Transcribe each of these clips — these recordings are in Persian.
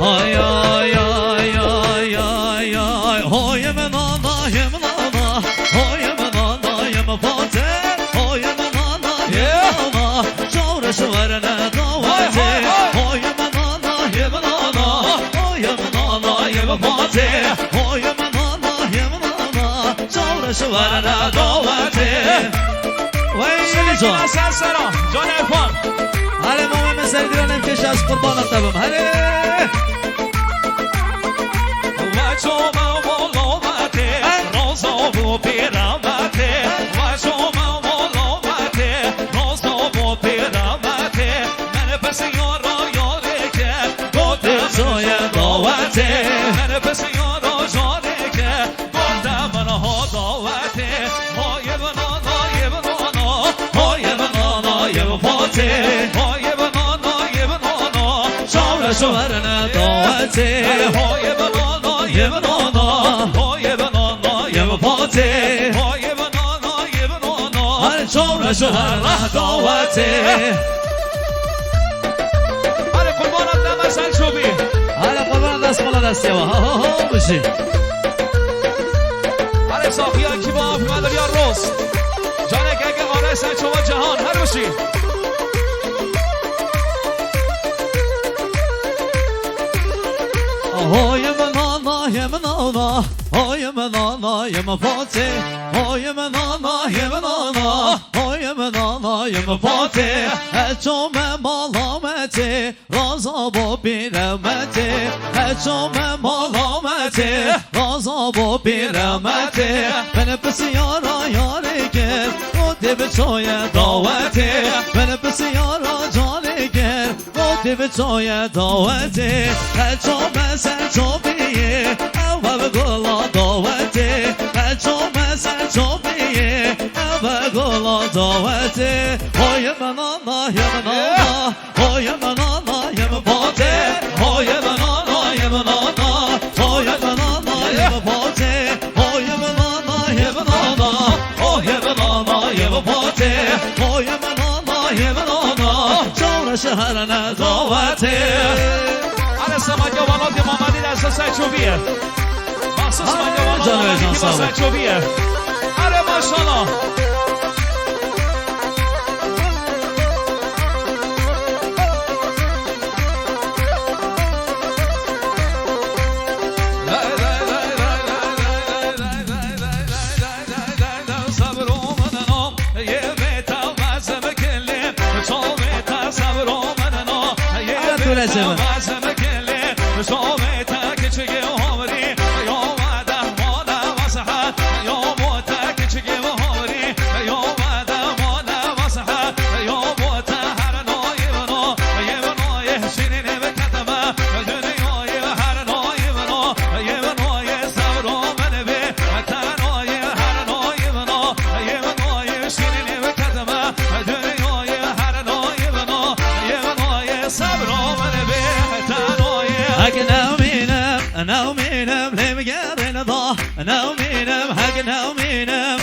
Ay ay ay ay ay ay Hoy yemen ana yemen ana Hoy yemen ana yemen fatih Hoy yemen ana yemen ana Çavraşı verene daveti Hoy yemen ana yemen ana Hoy yemen ana yemen fatih Hoy yemen ana yemen ana Çavraşı verene daveti Vay جان سلام جان افان هله مامان سردیرانم کش از قربانت دبم هله و شما مولامته روزا و پیرامته و شما مولامته روزا و پیرامته من پس یارا یاره که گفتم جای دعوته من پس یارا یاره که گفتم من ها دعوته های بنانا های بنانا های بنانا یم فاتح های بنانا های بنانا شورش ورنه دعوته های بنانا های بنانا های بنانا یم فاتح های بنانا های بنانا هر شورش ورنه دعوته هر قربانت نمه سلچوبی هله قربان دست بالا دسته ها ها ها بشی هر ساقیان کی با آفی مدر یا روز جانه که اگه آره سلچوب جهان هر بشی های بنانا یم نانا های بنانا یم فاتح های بنانا یم نانا های بنانا یم فاتح هچوم مالامتی رازا با بیرمتی هچوم مالامتی رازا با بیرمتی من پس یارا یاری گر گوتی به چای دعوتی من پس یارا جانی گر گوتی به چای دعوتی هچوم سلچوبیه اول گلا دعوتی هچوم سلچوبیه اول گلا دعوتی های منانا یم نانا های منانا یم فاتح های منانا یم نانا های منانا یم فاتح های منانا یم نانا های منانا یم فاتح های منانا یم نانا جور شهرنا دعوتی هر سماجوانات محمدی دست سلچوبیه مخصوص سماجوانات کی با سلچوبیه هر ماشاءالله لازم نومینم لمگرن ضا نومینم حق نومینم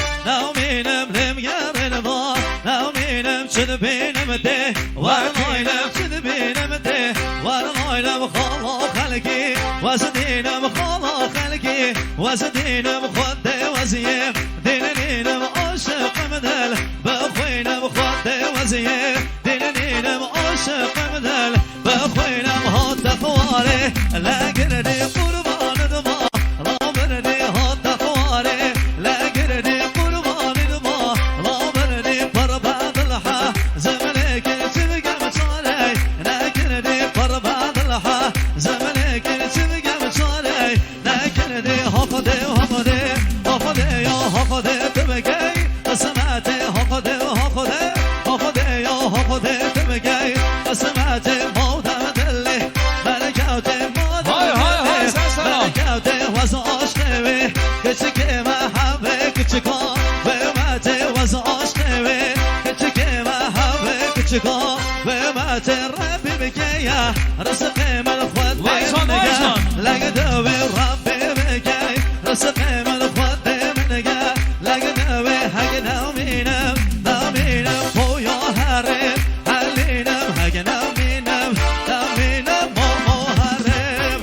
لمگرن ضا نومینم شد بینم ده ورناینم شد بینم ده ورناینم خالا خلقی وزدینم خالا خلقی وزدینم خود وزیم دینینم عاشق مدل بخوینم خود وزیم دینینم عاشق مدل بخوینم هات خواره لگردی قربان دما رابردی هات خواره لگردی قربان دما رابردی پرباد الحا زمنك تبقى مصاري لگردی پرباد الحا زمنك تبقى مصاري لگردی حفظي حفظي حفظي يا حفظي تبقى سمعتي حفظي حفظي حفظي يا حفظي تبقى سمعتي موضع دلي ملكوتي موضع دلي ملكوتي وزاشتوي كتشك محبي كتشكا وماتي وزاشتوي كتشك محبي كتشكا وماتي ربي بكيا رزقي من خود منك لقدوي ربي بكي رزقي من خود منك لقدوي حق نومينم نومينم خويا هرم حلينم حق نومينم نومينم ماما هرم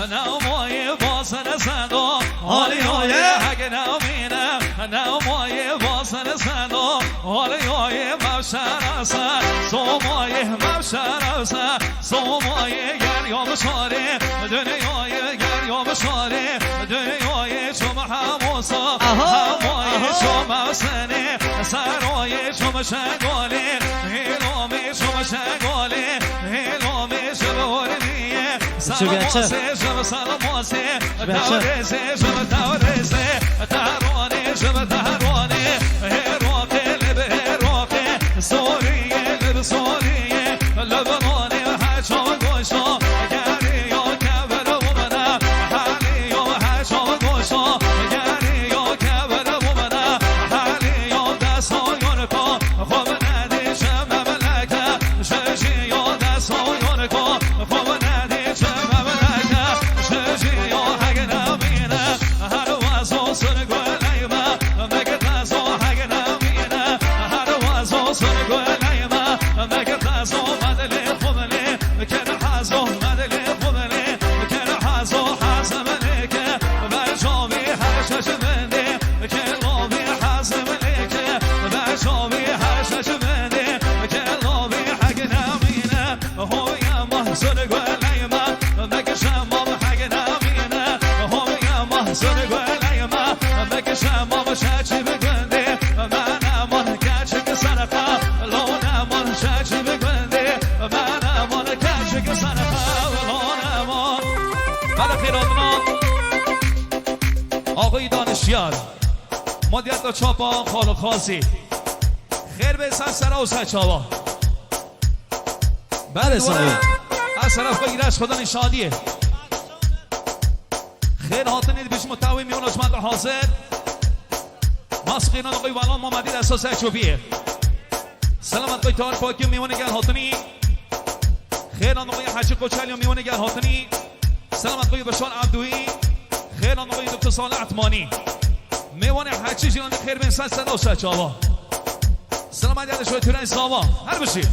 نامای باسن صدا حالی های حق نامینه نامای باسن صدا حالی های مبشر اصد سومای مبشر اصد سومای گریام شاره دنیای گریام شاره دنیای شم حموسا همای شم حسنه سرای شم شنگاله هلامی شم شنگاله هلامی شم وردیه سلاماسه شم سلاماسه تورزه شم تورزه تهرانه شم تهرانه هراقه لب هراقه سوریه لب سوریه لبنانه هرچا گوشا گریا کبر بومنه حالیا هرچا گوشا گریا کبر بومنه حالیا دستایان کا خوب ندیشم مملکه شجیا دستایان کا خوب ندیشم مملکه شجیا حق نمینه هر وزا سرگولیمه مگه تزا حق نمینه هر وزا سرگولیمه مگه تزا مدلی خوبلی که حزا مدلی خوبلی که حزا حزملی که برجامی هر ششمندی که لابی حزملی که برجامی هر ششمندی که لابی حق نمینه هویم سرگولیمه مگه شمام حق نمینه هویم سرگولیمه مگه شمام شچی بگندی منمان کچک سرقه لونمان شچی بگندی منمان کچک سرقه لونمان بله خیراتنا آقای دانشیار مدیت و چاپا خالق خاصی خیر به سر و سچاوا بله صاحب از طرف بگیرش خدا نشادیه خیر هاتنید بیش متوی میون اجمد حاضر ماسقینان آقای والان محمدی اساس اچوبیه سلامت قوی تار پاکی میونه گل هاتنی خیر آقای حجی کوچلی میونه گل هاتنی سلامت قوی بشار عبدویی خیر آقای دکتر صالح عثمانی میونه حجی جیلانی خیر بین صدا و سچاوا سلامت یاد شوی تورای ساوا هر بشید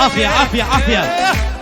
عافية عافية عافية